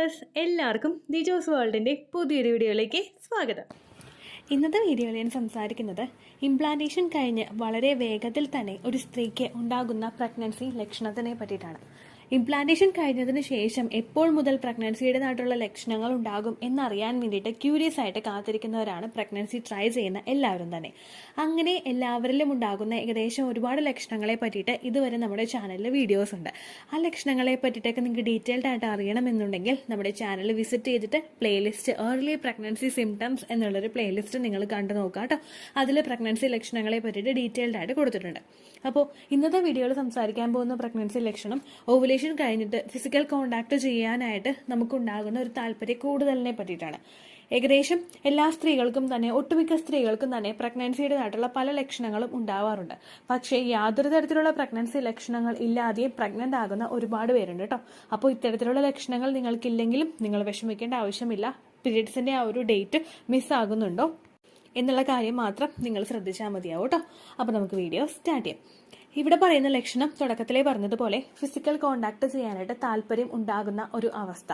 Viewers, എല്ലാവർക്കും ദിജോസ് വേൾഡിൻ്റെ പുതിയൊരു വീഡിയോയിലേക്ക് സ്വാഗതം. ഇന്നത്തെ വീഡിയോയിൽ ഞാൻ സംസാരിക്കുന്നത് ഇംപ്ലാന്റേഷൻ കഴിഞ്ഞ് വളരെ വേഗത്തിൽ തന്നെ ഒരു സ്ത്രീക്ക് ഉണ്ടാകുന്ന പ്രഗ്നൻസി ലക്ഷണത്തിനെ പറ്റിയിട്ടാണ്. ഇംപ്ലാന്റേഷൻ കഴിഞ്ഞതിന് ശേഷം എപ്പോൾ മുതൽ പ്രഗ്നൻസിയുടേതായിട്ടുള്ള ലക്ഷണങ്ങൾ ഉണ്ടാകും എന്നറിയാൻ വേണ്ടിയിട്ട് ക്യൂരിയസ് ആയിട്ട് കാത്തിരിക്കുന്നവരാണ് പ്രഗ്നൻസി ട്രൈ ചെയ്യുന്ന എല്ലാവരും തന്നെ. അങ്ങനെ എല്ലാവരിലും ഉണ്ടാകുന്ന ഏകദേശം ഒരുപാട് ലക്ഷണങ്ങളെ പറ്റിയിട്ട് ഇതുവരെ നമ്മുടെ ചാനലിൽ വീഡിയോസ് ഉണ്ട്. ആ ലക്ഷണങ്ങളെ പറ്റിയിട്ടൊക്കെ നിങ്ങൾക്ക് ഡീറ്റെയിൽഡ് ആയിട്ട് അറിയണമെന്നുണ്ടെങ്കിൽ നമ്മുടെ ചാനൽ വിസിറ്റ് ചെയ്തിട്ട് പ്ലേലിസ്റ്റ് ഏർലി പ്രഗ്നൻസി സിംറ്റംസ് എന്നുള്ളൊരു പ്ലേലിസ്റ്റ് നിങ്ങൾ കണ്ടു നോക്കുക കേട്ടോ. അതിൽ പ്രഗ്നൻസി ലക്ഷണങ്ങളെ പറ്റിയിട്ട് ഡീറ്റെയിൽഡ് ആയിട്ട് കൊടുത്തിട്ടുണ്ട്. അപ്പോൾ ഇന്നത്തെ വീഡിയോയിൽ സംസാരിക്കാൻ പോകുന്ന പ്രഗ്നൻസി ലക്ഷണം ഓവുലേഷൻ കഴിഞ്ഞിട്ട് ഫിസിക്കൽ കോണ്ടാക്ട് ചെയ്യാനായിട്ട് നമുക്കുണ്ടാകുന്ന ഒരു താല്പര്യം കൂടുതലിനെ പറ്റിയിട്ടാണ്. ഏകദേശം എല്ലാ സ്ത്രീകൾക്കും തന്നെ, ഒട്ടുമിക്ക സ്ത്രീകൾക്കും തന്നെ പ്രഗ്നൻസിയുടേതായിട്ടുള്ള പല ലക്ഷണങ്ങളും ഉണ്ടാവാറുണ്ട്. പക്ഷേ യാതൊരു തരത്തിലുള്ള പ്രഗ്നൻസി ലക്ഷണങ്ങൾ ഇല്ലാതെയും പ്രഗ്നന്റ് ആകുന്ന ഒരുപാട് പേരുണ്ട് കേട്ടോ. അപ്പോൾ ഇത്തരത്തിലുള്ള ലക്ഷണങ്ങൾ നിങ്ങൾക്കില്ലെങ്കിലും നിങ്ങൾ വിഷമിക്കേണ്ട ആവശ്യമില്ല. പീരിയഡ്സിന്റെ ആ ഒരു ഡേറ്റ് മിസ്സാകുന്നുണ്ടോ എന്നുള്ള കാര്യം മാത്രം നിങ്ങൾ ശ്രദ്ധിച്ചാൽ മതിയാവും കേട്ടോ. അപ്പോൾ നമുക്ക് വീഡിയോ സ്റ്റാർട്ട് ചെയ്യാം. ഇവിടെ പറയുന്ന ലക്ഷണം തുടക്കത്തിലേ പറഞ്ഞതുപോലെ ഫിസിക്കൽ കോണ്ടാക്ട് ചെയ്യാനായിട്ട് താല്പര്യം ഉണ്ടാകുന്ന ഒരു അവസ്ഥ.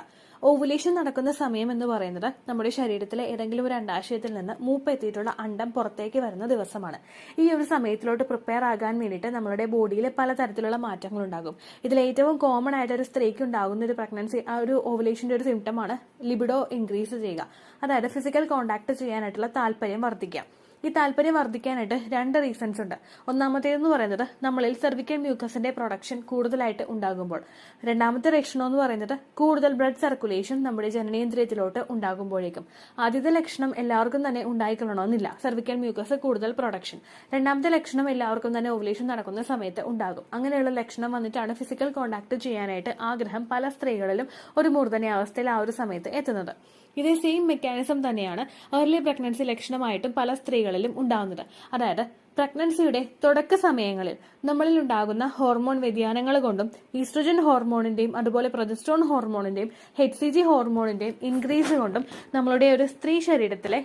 ഓവുലേഷൻ നടക്കുന്ന സമയം എന്ന് പറയുന്നത് നമ്മുടെ ശരീരത്തിലെ ഏതെങ്കിലും ഒരു അണ്ടാശയത്തിൽ നിന്ന് മൂപ്പെത്തിയിട്ടുള്ള അണ്ടം പുറത്തേക്ക് വരുന്ന ദിവസമാണ്. ഈ ഒരു സമയത്തിലോട്ട് പ്രിപ്പയർ ആകാൻ വേണ്ടിയിട്ട് നമ്മുടെ ബോഡിയിൽ പലതരത്തിലുള്ള മാറ്റങ്ങൾ ഉണ്ടാകും. ഇതിൽ ഏറ്റവും കോമൺ ആയിട്ട് ഒരു സ്ത്രീക്ക് ഉണ്ടാകുന്ന ഒരു പ്രഗ്നൻസി, ആ ഒരു ഓവുലേഷന്റെ ഒരു സിംറ്റമാണ് ലിബിഡോ ഇൻക്രീസ് ചെയ്യുക. അതായത് ഫിസിക്കൽ കോണ്ടാക്ട് ചെയ്യാനായിട്ടുള്ള താല്പര്യം വർദ്ധിക്കുക. ഈ താല്പര്യം വർദ്ധിക്കാനായിട്ട് രണ്ട് റീസൺസ് ഉണ്ട്. ഒന്നാമത്തേതെന്ന് പറയുന്നത് നമ്മളിൽ സെർവിക്കൽ മ്യൂക്കസിന്റെ പ്രൊഡക്ഷൻ കൂടുതലായിട്ട് ഉണ്ടാകുമ്പോൾ. രണ്ടാമത്തെ ലക്ഷണം എന്ന് പറയുന്നത് കൂടുതൽ ബ്ലഡ് സർക്കുലേഷൻ നമ്മുടെ ജനനേന്ദ്രിയത്തിലോട്ട് ഉണ്ടാകുമ്പോഴേക്കും. ആദ്യത്തെ ലക്ഷണം എല്ലാവർക്കും തന്നെ ഉണ്ടായിക്കൊള്ളണമെന്നില്ല, സെർവിക്കൽ മ്യൂക്കസ് കൂടുതൽ പ്രൊഡക്ഷൻ. രണ്ടാമത്തെ ലക്ഷണം എല്ലാവർക്കും തന്നെ ഓവുലേഷൻ നടക്കുന്ന സമയത്ത് ഉണ്ടാകും. അങ്ങനെയുള്ള ലക്ഷണം വന്നിട്ടാണ് ഫിസിക്കൽ കോണ്ടാക്ട് ചെയ്യാനായിട്ട് ആഗ്രഹം പല സ്ത്രീകളിലും ഒരു മൂർധന്യാവസ്ഥയിൽ ആ ഒരു സമയത്ത് എത്തുന്നത്. ഇതേ സെയിം മെക്കാനിസം തന്നെയാണ് ഏർലി പ്രഗ്നൻസി ലക്ഷണമായിട്ടും പല സ്ത്രീകളിലും ഉണ്ടാകുന്നത്. അതായത് പ്രഗ്നൻസിയുടെ തുടക്ക സമയങ്ങളിൽ നമ്മളിൽ ഉണ്ടാകുന്ന ഹോർമോൺ വ്യതിയാനങ്ങൾ കൊണ്ടും ഈസ്ട്രജൻ ഹോർമോണിന്റെയും അതുപോലെ പ്രൊജസ്ട്രോൺ ഹോർമോണിന്റെയും HCG ഹോർമോണിന്റെയും ഇൻക്രീസ് കൊണ്ടും നമ്മളുടെ ഒരു സ്ത്രീ ശരീരത്തിലെ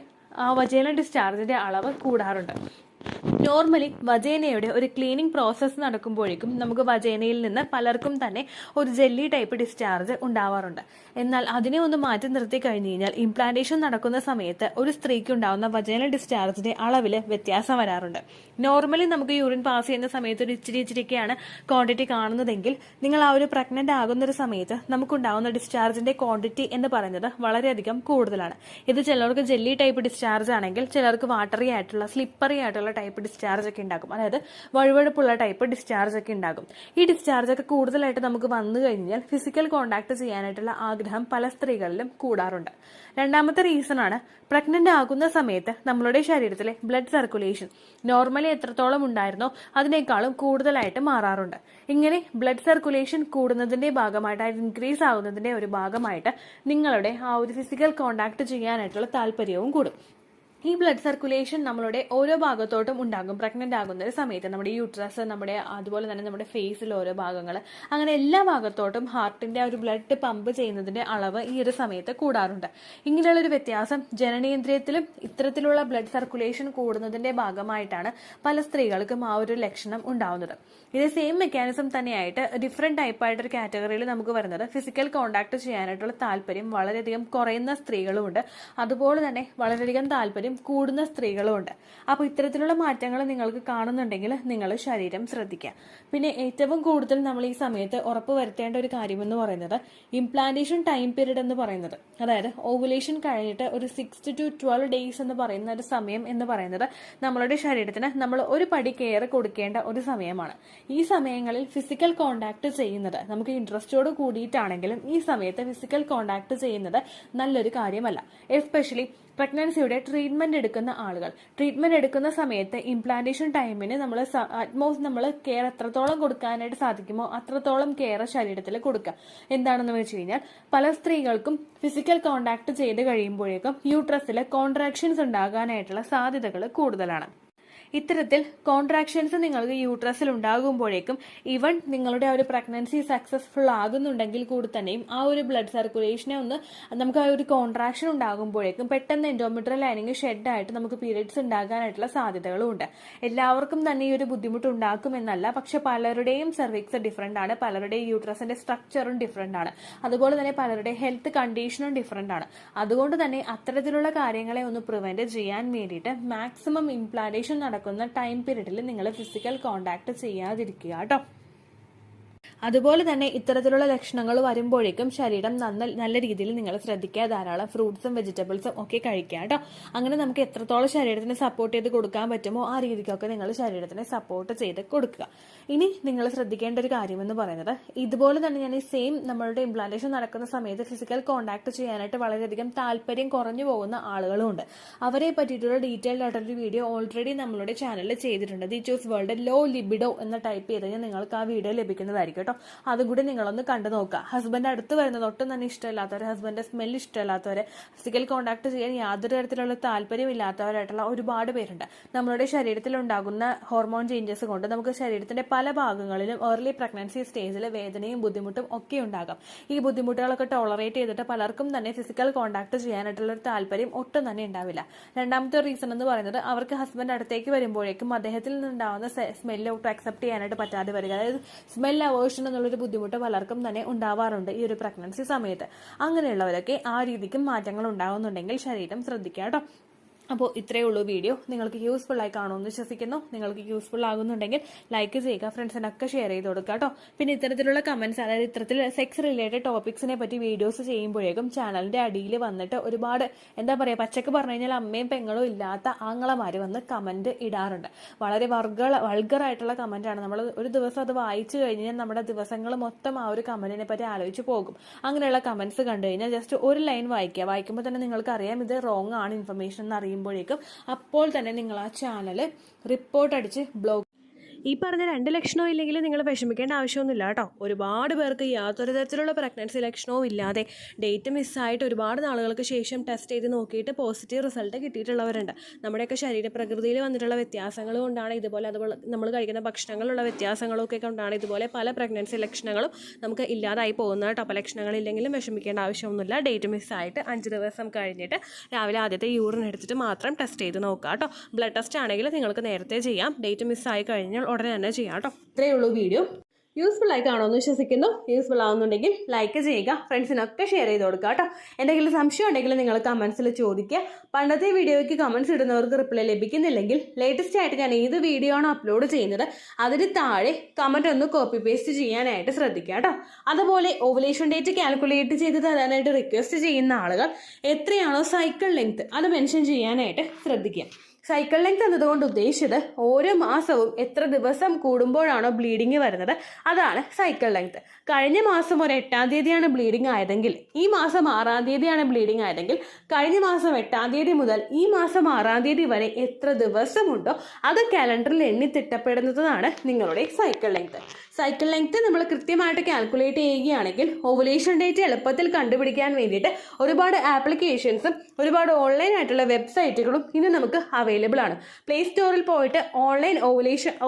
വജൈനൽ ഡിസ്ചാർജിന്റെ അളവ് കൂടാറുണ്ട്. നോർമലി വജൈനയുടെ ഒരു ക്ലീനിങ് പ്രോസസ്സ് നടക്കുമ്പോഴേക്കും നമുക്ക് വജൈനയിൽ നിന്ന് പലർക്കും തന്നെ ഒരു ജെല്ലി ടൈപ്പ് ഡിസ്ചാർജ് ഉണ്ടാവാറുണ്ട്. എന്നാൽ അതിനെ ഒന്ന് മാറ്റി നിർത്തി കഴിഞ്ഞു കഴിഞ്ഞാൽ ഇംപ്ലാന്റേഷൻ നടക്കുന്ന സമയത്ത് ഒരു സ്ത്രീക്ക് ഉണ്ടാവുന്ന വജൈനൽ ഡിസ്ചാർജിന്റെ അളവിൽ വ്യത്യാസം വരാറുണ്ട്. നോർമലി നമുക്ക് യൂറിൻ പാസ് ചെയ്യുന്ന സമയത്ത് ഒരു ഇച്ചിരിയൊക്കെയാണ് ക്വാണ്ടിറ്റി കാണുന്നതെങ്കിൽ നിങ്ങൾ ആ ഒരു പ്രഗ്നന്റ് ആകുന്ന ഒരു സമയത്ത് നമുക്കുണ്ടാവുന്ന ഡിസ്ചാർജിന്റെ ക്വാണ്ടിറ്റി എന്ന് പറയുന്നത് വളരെയധികം കൂടുതലാണ്. ഇത് ചിലർക്ക് ജെല്ലി ടൈപ്പ് ഡിസ്ചാർജ് ആണെങ്കിൽ ചിലർക്ക് വാട്ടറി ആയിട്ടുള്ള, സ്ലിപ്പറി ആയിട്ടുള്ള ടൈപ്പ് ഡിസ്ചാർജ് ഒക്കെ ഉണ്ടാകും. അതായത് വഴുവഴുപ്പുള്ള ടൈപ്പ് ഡിസ്ചാർജ് ഒക്കെ ഉണ്ടാകും. ഈ ഡിസ്ചാർജ് ഒക്കെ കൂടുതലായിട്ട് നമുക്ക് വന്നു കഴിഞ്ഞാൽ ഫിസിക്കൽ കോണ്ടാക്ട് ചെയ്യാനായിട്ടുള്ള ആഗ്രഹം പല സ്ത്രീകളിലും കൂടാറുണ്ട്. രണ്ടാമത്തെ റീസൺ ആണ് പ്രഗ്നന്റ് ആകുന്ന സമയത്ത് നമ്മളുടെ ശരീരത്തിലെ ബ്ലഡ് സർക്കുലേഷൻ നോർമലി എത്രത്തോളം ഉണ്ടായിരുന്നോ അതിനേക്കാളും കൂടുതലായിട്ട് മാറാറുണ്ട്. ഇങ്ങനെ ബ്ലഡ് സർക്കുലേഷൻ കൂടുന്നതിന്റെ ഭാഗമായിട്ട്, ഇൻക്രീസ് ആകുന്നതിന്റെ ഒരു ഭാഗമായിട്ട് നിങ്ങളുടെ ആ ഒരു ഫിസിക്കൽ കോണ്ടാക്ട് ചെയ്യാനായിട്ടുള്ള താല്പര്യവും കൂടും. ഈ ബ്ലഡ് സർക്കുലേഷൻ നമ്മളുടെ ഓരോ ഭാഗത്തോട്ടും ഉണ്ടാകും പ്രഗ്നന്റ് ആകുന്ന ഒരു സമയത്ത്. നമ്മുടെ യൂട്രസ്, നമ്മുടെ അതുപോലെ തന്നെ നമ്മുടെ ഫേസിൽ ഓരോ ഭാഗങ്ങൾ, അങ്ങനെ എല്ലാ ഭാഗത്തോട്ടും ഹാർട്ടിന്റെ ഒരു ബ്ലഡ് പമ്പ് ചെയ്യുന്നതിന്റെ അളവ് ഈ ഒരു സമയത്ത് കൂടാറുണ്ട്. ഇങ്ങനെയുള്ളൊരു വ്യത്യാസം ജനനേന്ദ്രിയത്തിലും ഇത്തരത്തിലുള്ള ബ്ലഡ് സർക്കുലേഷൻ കൂടുന്നതിന്റെ ഭാഗമായിട്ടാണ് പല സ്ത്രീകൾക്കും ആ ഒരു ലക്ഷണം ഉണ്ടാവുന്നത്. ഇത് സെയിം മെക്കാനിസം തന്നെയായിട്ട് ഡിഫറെന്റ് ടൈപ്പായിട്ടൊരു കാറ്റഗറിയിൽ നമുക്ക് വരുന്നത് ഫിസിക്കൽ കോണ്ടാക്ട് ചെയ്യാനായിട്ടുള്ള താല്പര്യം വളരെയധികം കുറയുന്ന സ്ത്രീകളുമുണ്ട്. അതുപോലെ തന്നെ വളരെയധികം താല്പര്യം കൂടുന്ന സ്ത്രീകളുമുണ്ട്. അപ്പോൾ ഇത്തരത്തിലുള്ള മാറ്റങ്ങൾ നിങ്ങൾക്ക് കാണുന്നുണ്ടെങ്കിൽ നിങ്ങൾ ശരീരം ശ്രദ്ധിക്കുക. പിന്നെ ഏറ്റവും കൂടുതൽ നമ്മൾ ഈ സമയത്ത് ഉറപ്പ് വരുത്തേണ്ട ഒരു കാര്യമെന്ന് പറയുന്നത് ഇംപ്ലാന്റേഷൻ ടൈം പീരീഡ് എന്ന് പറയുന്നത്, അതായത് ഓവുലേഷൻ കഴിഞ്ഞിട്ട് ഒരു 6 to 12 days എന്ന് പറയുന്ന ഒരു സമയം എന്ന് പറയുന്നത് നമ്മളുടെ ശരീരത്തിന് നമ്മൾ ഒരു പടി കെയർ കൊടുക്കേണ്ട ഒരു സമയമാണ്. ഈ സമയങ്ങളിൽ ഫിസിക്കൽ കോണ്ടാക്ട് ചെയ്യുന്നത് നമുക്ക് ഇൻട്രസ്റ്റോട് കൂടിയിട്ടാണെങ്കിലും ഈ സമയത്ത് ഫിസിക്കൽ കോണ്ടാക്ട് ചെയ്യുന്നത് നല്ലൊരു കാര്യമല്ല. എസ്പെഷ്യലി പ്രഗ്നൻസിയുടെ ട്രീറ്റ്മെന്റ് എടുക്കുന്ന ആളുകൾ. ട്രീറ്റ്മെന്റ് എടുക്കുന്ന സമയത്ത് ഇംപ്ലാന്റേഷൻ ടൈമിന് നമ്മൾ നമ്മൾ കെയർ എത്രത്തോളം കൊടുക്കാനായിട്ട് സാധിക്കുമോ അത്രത്തോളം കെയർ ശരീരത്തിൽ കൊടുക്കുക. എന്താണെന്ന് വെച്ച് കഴിഞ്ഞാൽ പല സ്ത്രീകൾക്കും ഫിസിക്കൽ കോണ്ടാക്ട് ചെയ്ത് കഴിയുമ്പോഴേക്കും യൂട്രസിൽ കോൺട്രാക്ഷൻസ് ഉണ്ടാകാനായിട്ടുള്ള സാധ്യതകൾ കൂടുതലാണ്. ഇത്തരത്തിൽ കോൺട്രാക്ഷൻസ് നിങ്ങൾക്ക് യൂട്രസിൽ ഉണ്ടാകുമ്പോഴേക്കും ഈവൻ നിങ്ങളുടെ ആ ഒരു പ്രഗ്നൻസി സക്സസ്ഫുൾ ആകുന്നുണ്ടെങ്കിൽ കൂടി തന്നെയും ആ ഒരു ബ്ലഡ് സർക്കുലേഷനെ നമുക്ക് ആ ഒരു കോൺട്രാക്ഷൻ ഉണ്ടാകുമ്പോഴേക്കും പെട്ടെന്ന് എൻഡോമെട്രിയൽ ലൈനിങ് ഷെഡായിട്ട് നമുക്ക് പീരിയഡ്സ് ഉണ്ടാകാനായിട്ടുള്ള സാധ്യതകളും ഉണ്ട്. എല്ലാവർക്കും തന്നെ ഈ ഒരു ബുദ്ധിമുട്ട് ഉണ്ടാക്കുമെന്നല്ല, പക്ഷെ പലരുടെയും സെർവിക്സ് ഡിഫറെന്റ് ആണ്, പലരുടെയും യൂട്രസിന്റെ സ്ട്രക്ചറും ഡിഫറെന്റ് ആണ്, അതുപോലെ തന്നെ പലരുടെ ഹെൽത്ത് കണ്ടീഷനും ഡിഫറെന്റ് ആണ്. അതുകൊണ്ട് തന്നെ അത്തരത്തിലുള്ള കാര്യങ്ങളെ ഒന്ന് പ്രിവെന്റ് ചെയ്യാൻ വേണ്ടിയിട്ട് മാക്സിമം ഇംപ്ലാന്റേഷൻ നടക്കുന്ന ടൈം പീരീഡിൽ നിങ്ങൾ ഫിസിക്കൽ കോണ്ടാക്ട് ചെയ്യാതിരിക്കുക കേട്ടോ. അതുപോലെ തന്നെ ഇത്തരത്തിലുള്ള ലക്ഷണങ്ങൾ വരുമ്പോഴേക്കും ശരീരം നല്ല രീതിയിൽ നിങ്ങൾ ശ്രദ്ധിക്കുക. ധാരാളം ഫ്രൂട്ട്സും വെജിറ്റബിൾസും ഒക്കെ കഴിക്കുക കേട്ടോ. അങ്ങനെ നമുക്ക് എത്രത്തോളം ശരീരത്തിന് സപ്പോർട്ട് ചെയ്ത് കൊടുക്കാൻ പറ്റുമോ ആ രീതിക്കൊക്കെ നിങ്ങൾ ശരീരത്തിനെ സപ്പോർട്ട് ചെയ്ത് കൊടുക്കുക. ഇനി നിങ്ങൾ ശ്രദ്ധിക്കേണ്ട ഒരു കാര്യമെന്ന് പറയുന്നത്, ഇതുപോലെ തന്നെ ഞാൻ ഈ സെയിം നമ്മളുടെ ഇംപ്ലാന്റേഷൻ നടക്കുന്ന സമയത്ത് ഫിസിക്കൽ കോണ്ടാക്ട് ചെയ്യാനായിട്ട് വളരെയധികം താല്പര്യം കുറഞ്ഞു പോകുന്ന ആളുകളും ഉണ്ട്. അവരെ പറ്റിയിട്ടുള്ള ഡീറ്റെയിൽഡ് ആയിട്ടൊരു വീഡിയോ ഓൾറെഡി നമ്മളുടെ ചാനലിൽ ചെയ്തിട്ടുണ്ട്. The choose world low libido എന്ന ടൈപ്പ് ചെയ്ത് കഴിഞ്ഞാൽ നിങ്ങൾക്ക് ആ വീഡിയോ ലഭിക്കുന്നതായിരിക്കും കേട്ടോ. അതുകൂടി നിങ്ങളൊന്ന് കണ്ടു നോക്കുക. ഹസ്ബൻഡ് അടുത്ത് വരുന്നത് ഒട്ടും തന്നെ ഇഷ്ടമില്ലാത്തവർ, ഹസ്ബൻഡിന്റെ സ്മെല്ല് ഇഷ്ടമില്ലാത്തവരെ, ഫിസിക്കൽ കോണ്ടാക്ട് ചെയ്യാൻ യാതൊരു തരത്തിലുള്ള താല്പര്യമില്ലാത്തവരായിട്ടുള്ള ഒരുപാട് പേരുണ്ട്. നമ്മുടെ ശരീരത്തിൽ ഉണ്ടാകുന്ന ഹോർമോൺ ചേഞ്ചസ് കൊണ്ട് നമുക്ക് ശരീരത്തിന്റെ പല ഭാഗങ്ങളിലും ഏർലി പ്രഗ്നൻസി സ്റ്റേജിൽ വേദനയും ബുദ്ധിമുട്ടും ഒക്കെ ഉണ്ടാകാം. ഈ ബുദ്ധിമുട്ടുകളൊക്കെ ടോളറേറ്റ് ചെയ്തിട്ട് പലർക്കും തന്നെ ഫിസിക്കൽ കോണ്ടാക്ട് ചെയ്യാനായിട്ടുള്ള ഒരു താല്പര്യം ഒട്ടും തന്നെ ഉണ്ടാവില്ല. രണ്ടാമത്തെ റീസൺ എന്ന് പറയുന്നത്, അവർക്ക് ഹസ്ബൻഡ് അടുത്തേക്ക് വരുമ്പോഴേക്കും അദ്ദേഹത്തിൽ നിന്നുണ്ടാവുന്ന സ്മെല്ല് ഒട്ടും അക്സെപ്റ്റ് ചെയ്യാനായിട്ട് പറ്റാതെ വരിക. അതായത് സ്മെൽ അവേർഷൻ എന്നുള്ളൊരു ബുദ്ധിമുട്ട് പലർക്കും തന്നെ ഉണ്ടാവാറുണ്ട് ഈ ഒരു പ്രഗ്നൻസി സമയത്ത്. അങ്ങനെയുള്ളവരൊക്കെ ആ രീതിക്കും മാറ്റങ്ങൾ ഉണ്ടാകുന്നുണ്ടെങ്കിൽ ശരീരം ശ്രദ്ധിക്കുക കേട്ടോ. അപ്പോൾ ഇത്രയേ ഉള്ളൂ വീഡിയോ. നിങ്ങൾക്ക് യൂസ്ഫുൾ ആയി കാണുമെന്ന് വിശ്വസിക്കുന്നു. നിങ്ങൾക്ക് യൂസ്ഫുൾ ആകുന്നുണ്ടെങ്കിൽ ലൈക്ക് ചെയ്യുക, ഫ്രണ്ട്സിനൊക്കെ ഷെയർ ചെയ്ത് കൊടുക്കുക കേട്ടോ. പിന്നെ ഇത്തരത്തിലുള്ള കമന്റ്സ്, അതായത് ഇത്തരത്തിൽ സെക്സ് റിലേറ്റഡ് ടോപ്പിക്സിനെ പറ്റി വീഡിയോസ് ചെയ്യുമ്പോഴേക്കും ചാനലിന്റെ അടിയിൽ വന്നിട്ട് ഒരുപാട് എന്താ പറയുക, പച്ചക്ക് പറഞ്ഞു കഴിഞ്ഞാൽ അമ്മയും പെങ്ങളും ഇല്ലാത്ത ആങ്ങളമാര് വന്ന് കമന്റ് ഇടാറുണ്ട്. വളരെ വൾഗറായിട്ടുള്ള കമന്റാണ്. നമ്മൾ ഒരു ദിവസം അത് വായിച്ചു കഴിഞ്ഞാൽ നമ്മുടെ ദിവസങ്ങൾ മൊത്തം ആ ഒരു കമന്റിനെ പറ്റി ആലോചിച്ച് പോകും. അങ്ങനെയുള്ള കമന്റ്സ് കണ്ടു കഴിഞ്ഞാൽ ജസ്റ്റ് ഒരു ലൈൻ വായിക്കുക. വായിക്കുമ്പോൾ തന്നെ നിങ്ങൾക്ക് അറിയാം ഇത് റോങ് ആണ് ഇൻഫർമേഷൻ എന്ന് അറിയുമ്പോഴേക്കും അപ്പോൾ തന്നെ നിങ്ങൾ ആ ചാനൽ റിപ്പോർട്ട് അടിച്ച് ബ്ലോക്ക്. ഈ പറഞ്ഞ 2 ലക്ഷണവും ഇല്ലെങ്കിൽ നിങ്ങൾ വിഷമിക്കേണ്ട ആവശ്യമൊന്നുമില്ല കേട്ടോ. ഒരുപാട് പേർക്ക് യാതൊരു തരത്തിലുള്ള പ്രഗ്നൻസി ലക്ഷണവും ഇല്ലാതെ ഡേറ്റ് മിസ്സായിട്ട് ഒരുപാട് നാളുകൾക്ക് ശേഷം ടെസ്റ്റ് ചെയ്ത് നോക്കിയിട്ട് പോസിറ്റീവ് റിസൾട്ട് കിട്ടിയിട്ടുള്ളവരുണ്ട്. നമ്മുടെയൊക്കെ ശരീരപ്രകൃതിയിൽ വന്നിട്ടുള്ള വ്യത്യാസങ്ങൾ കൊണ്ടാണ് അതുപോലെ നമ്മൾ കഴിക്കുന്ന ഭക്ഷണങ്ങളുള്ള വ്യത്യാസങ്ങളൊക്കെ കൊണ്ടാണ് ഇതുപോലെ പല പ്രഗ്നൻസി ലക്ഷണങ്ങളും നമുക്ക് ഇല്ലാതായി പോകുന്നത് കേട്ടോ. അപ്പോൾ ലക്ഷണങ്ങളില്ലെങ്കിലും വിഷമിക്കേണ്ട ആവശ്യമൊന്നുമില്ല. ഡേറ്റ് മിസ്സായിട്ട് 5 ദിവസം കഴിഞ്ഞിട്ട് രാവിലെ ആദ്യത്തെ യൂറിൻ എടുത്തിട്ട് മാത്രം ടെസ്റ്റ് ചെയ്ത് നോക്കുക കേട്ടോ. ബ്ലഡ് ടെസ്റ്റ് ആണെങ്കിൽ നിങ്ങൾക്ക് നേരത്തെ ചെയ്യാം. ഡേറ്റ് മിസ്സായി കഴിഞ്ഞാൽ ഉടനെ തന്നെ ചെയ്യാം കേട്ടോ. ഇത്രയേ ഉള്ളൂ വീഡിയോ. യൂസ്ഫുൾ ആയി കാണുമെന്ന് വിശ്വസിക്കുന്നു. യൂസ്ഫുൾ ആവുന്നുണ്ടെങ്കിൽ ലൈക്ക് ചെയ്യുക, ഫ്രണ്ട്സിനൊക്കെ ഷെയർ ചെയ്ത് കൊടുക്കുക കേട്ടോ. എന്തെങ്കിലും സംശയം ഉണ്ടെങ്കിൽ നിങ്ങൾ കമന്റ്സിൽ ചോദിക്കുക. പണ്ടത്തെ വീഡിയോയ്ക്ക് കമന്റ്സ് ഇടുന്നവർക്ക് റിപ്ലൈ ലഭിക്കുന്നില്ലെങ്കിൽ ലേറ്റസ്റ്റ് ആയിട്ട് ഞാൻ ഏത് വീഡിയോ ആണ് അപ്ലോഡ് ചെയ്യുന്നത് അതിന് താഴെ കമന്റ് ഒന്ന് കോപ്പി പേസ്റ്റ് ചെയ്യാനായിട്ട് ശ്രദ്ധിക്കുക കേട്ടോ. അതുപോലെ ഓവുലേഷൻ ഡേറ്റ് കാൽക്കുലേറ്റ് ചെയ്ത് തരാനായിട്ട് റിക്വസ്റ്റ് ചെയ്യുന്ന ആളുകൾ എത്രയാണോ സൈക്കിൾ ലെങ്ത് അത് മെൻഷൻ ചെയ്യാനായിട്ട് ശ്രദ്ധിക്കുക. സൈക്കിൾ ലെങ്ത് എന്നതുകൊണ്ട് ഉദ്ദേശിച്ചത് ഓരോ മാസവും എത്ര ദിവസം കൂടുമ്പോഴാണോ ബ്ലീഡിങ് വരുന്നത് അതാണ് സൈക്കിൾ ലെങ്ത്. കഴിഞ്ഞ മാസം ഒരു 8-ാം തീയതിയാണ് ബ്ലീഡിങ് ആയതെങ്കിൽ ഈ മാസം 6-ാം തീയതിയാണ് ബ്ലീഡിങ് ആയതെങ്കിൽ കഴിഞ്ഞ മാസം 8-ാം തീയതി മുതൽ ഈ മാസം 6-ാം തീയതി വരെ എത്ര ദിവസമുണ്ടോ അത് കാലണ്ടറിൽ എണ്ണി തിട്ടപ്പെടുന്നതാണ് നിങ്ങളുടെ സൈക്കിൾ ലെങ്ത്. സൈക്കിൾ ലെങ്ത് നമ്മൾ കൃത്യമായിട്ട് കാൽക്കുലേറ്റ് ചെയ്യുകയാണെങ്കിൽ ഓവുലേഷൻ ഡേറ്റ് എളുപ്പത്തിൽ കണ്ടുപിടിക്കാൻ വേണ്ടിയിട്ട് ഒരുപാട് ആപ്ലിക്കേഷൻസും ഒരുപാട് ഓൺലൈൻ ആയിട്ടുള്ള വെബ്സൈറ്റുകളും ഇന്ന് നമുക്ക് അവൈലബിൾ ആണ്. പ്ലേ സ്റ്റോറിൽ പോയിട്ട് ഓൺലൈൻ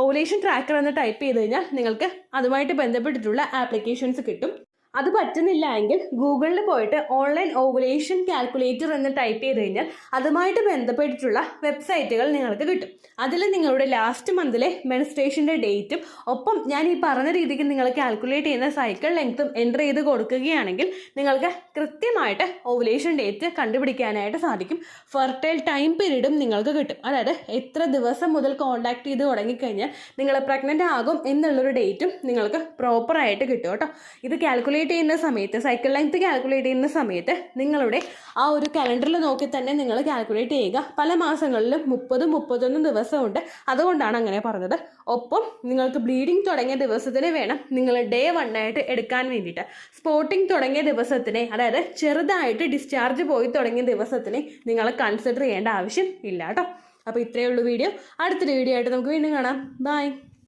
ഓവുലേഷൻ ട്രാക്കർ എന്ന് ടൈപ്പ് ചെയ്ത് കഴിഞ്ഞാൽ നിങ്ങൾക്ക് അതുമായിട്ട് ബന്ധപ്പെട്ടിട്ടുള്ള ആപ്ലിക്കേഷൻസ് കിട്ടും. അത് പറ്റുന്നില്ല എങ്കിൽ ഗൂഗിളിൽ പോയിട്ട് ഓൺലൈൻ ഓവുലേഷൻ കാൽക്കുലേറ്റർ എന്ന് ടൈപ്പ് ചെയ്ത് കഴിഞ്ഞാൽ അതുമായിട്ട് ബന്ധപ്പെട്ടിട്ടുള്ള വെബ്സൈറ്റുകൾ നിങ്ങൾക്ക് കിട്ടും. അതിൽ നിങ്ങളുടെ ലാസ്റ്റ് മന്തിലെ മെൻസ്ട്രേഷൻ്റെ ഡേറ്റും ഒപ്പം ഞാൻ ഈ പറഞ്ഞ രീതിക്ക് നിങ്ങൾ കാൽക്കുലേറ്റ് ചെയ്യുന്ന സൈക്കിൾ ലെങ്ത്തും എൻ്റർ ചെയ്ത് കൊടുക്കുകയാണെങ്കിൽ നിങ്ങൾക്ക് കൃത്യമായിട്ട് ഓവുലേഷൻ ഡേറ്റ് കണ്ടുപിടിക്കാനായിട്ട് സാധിക്കും. ഫെർട്ടൈൽ ടൈം പീരീഡും നിങ്ങൾക്ക് കിട്ടും. അതായത് എത്ര ദിവസം മുതൽ കോൺടാക്ട് ചെയ്ത് തുടങ്ങിക്കഴിഞ്ഞാൽ നിങ്ങൾ പ്രഗ്നൻ്റ് ആകും എന്നുള്ളൊരു ഡേറ്റും നിങ്ങൾക്ക് പ്രോപ്പറായിട്ട് കിട്ടും കേട്ടോ. ഇത് കാൽക്കുലേറ്റ് ചെയ്യുന്ന സമയത്ത് സൈക്കിൾ ലെങ്ത് കാൽക്കുലേറ്റ് ചെയ്യുന്ന സമയത്ത് നിങ്ങളുടെ ആ ഒരു കലണ്ടറിൽ നോക്കി തന്നെ നിങ്ങൾ കാൽക്കുലേറ്റ് ചെയ്യുക. പല മാസങ്ങളിലും 30-31 ദിവസമുണ്ട്. അതുകൊണ്ടാണ് അങ്ങനെ പറഞ്ഞത്. ഒപ്പം നിങ്ങൾക്ക് ബ്ലീഡിങ് തുടങ്ങിയ ദിവസത്തിന് വേണം നിങ്ങൾ ഡേ 1 ആയിട്ട് എടുക്കാൻ വേണ്ടിയിട്ട്. സ്പോട്ടിങ് തുടങ്ങിയ ദിവസത്തിനെ, അതായത് ചെറുതായിട്ട് ഡിസ്ചാർജ് പോയി തുടങ്ങിയ ദിവസത്തിനെ നിങ്ങൾ കൺസിഡർ ചെയ്യേണ്ട ആവശ്യം ഇല്ല കേട്ടോ. അപ്പോൾ ഇത്രയേ ഉള്ളൂ വീഡിയോ. അടുത്തൊരു വീഡിയോ ആയിട്ട് നമുക്ക് വീണ്ടും കാണാം. ബൈ.